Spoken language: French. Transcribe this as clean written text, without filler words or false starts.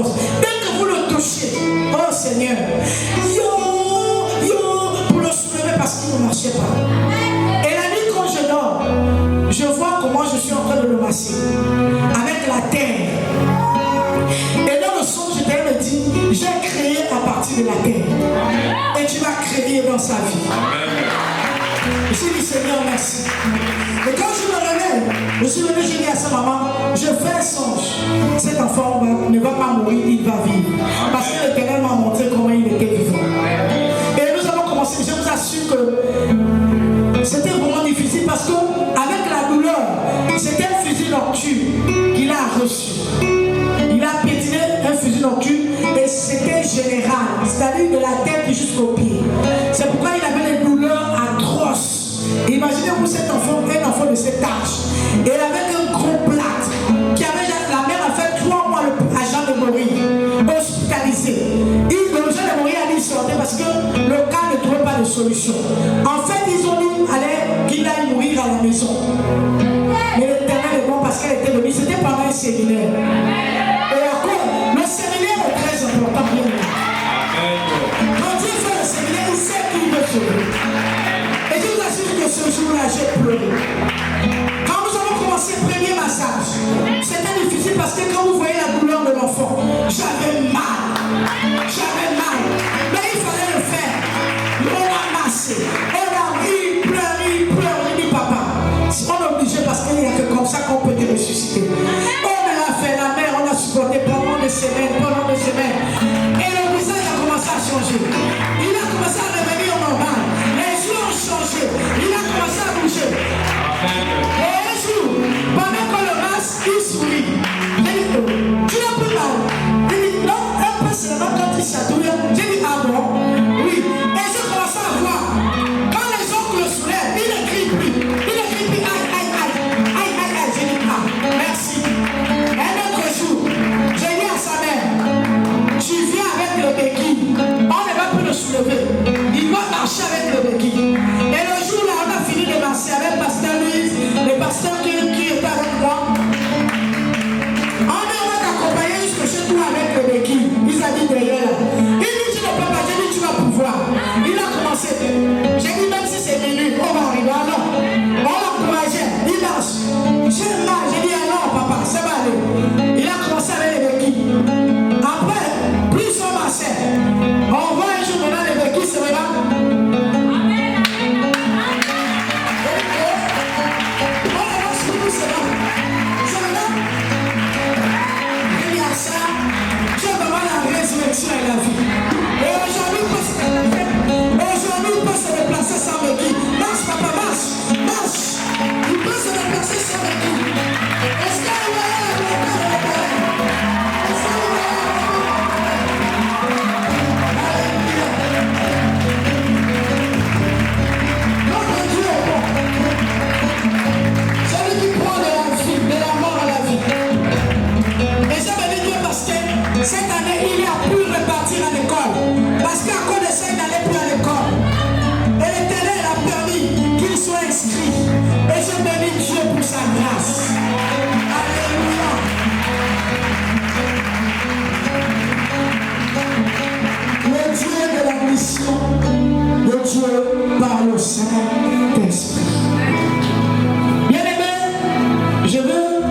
force. Dès que vous le touchez, oh Seigneur, pour le soulever parce qu'il ne marchait pas. Et la nuit quand je dors, je vois comment je suis en train de le masser avec la terre. Et dans le songe, je me dis, j'ai créé à partir de la terre. Et tu vas créer dans sa vie. Je dis Seigneur, merci. Et quand je me réveille, je suis venu, j'ai dit à sa maman, je fais un songe. Cet enfant ne va pas mourir, il va vivre. Parce que l'Éternel m'a montré comment il était vivant. Et nous avons commencé, je vous assure que c'était vraiment difficile parce qu'avec la douleur, c'était un fusil nocturne qu'il a reçu. Il a pétiné un fusil nocturne et c'était général, c'est-à-dire de la tête jusqu'aux pieds. C'est pourquoi il avait des douleurs atroces. Imaginez-vous cet enfant, un enfant de cet âge, et avec un gros plâtre, qui avait la mère a fait 3 mois à Jean de mourir, hospitalisé. Le Jean de mourir a dit sortir parce que le cas ne trouvait pas de solution. En fait, ils ont dit qu'il allait mourir à la maison. Mais l'Éternel est bon parce qu'elle était venue, c'était pendant un séminaire. Et à quoi le séminaire est très important. Quand Dieu fait le séminaire, il sait qu'il veut sauver. Et je vous assure que ce jour-là, j'ai pleuré. Quand nous avons commencé le premier massage, c'était difficile parce que quand vous voyez la douleur de l'enfant, j'avais mal. J'avais mal. Mais il fallait le faire. On a massé. Il pleure. Il dit papa, on est obligé parce qu'il n'y a que comme ça qu'on peut te ressusciter. On l'a fait, la mère, on a supporté pendant des semaines. Et le visage a commencé à changer. Il a commencé à revenir au normal. Les yeux ont changé. Il a commencé à bouger. Et un jour, pendant que le masque, il sourit. Il dit, tu n'as plus mal. Il dit, non, un peu seulement quand il chatouille. J'ai dit, ah bon? Oui. Et je commence à voir. Quand les ongles le soulèvent, il ne crie plus. Aïe. J'ai dit, ah, merci. Un autre jour, j'ai dit à sa mère, tu viens avec le béquille. On ne va plus le soulever. Il va marcher avec le béquille. Et le jour là, on a fini de marcher avec Pasteur Louis, le pasteur qui était avec moi. On va t'accompagner jusqu'au chez toi avec le béquille. Ils ont dit derrière là. Il dit, tu ne peux pas. J'ai dit, tu vas pouvoir. Il a commencé. J'ai dit, même si c'est minute, on va arriver. Ah non. On l'a encouragé. Il marche. J'ai mal. J'ai dit, ah non, papa, ça va aller. Il a commencé avec les béquilles. Après, plus on marchait. On voit un jour maintenant les béquilles se regardent. On avance sur tout cela. Je regarde.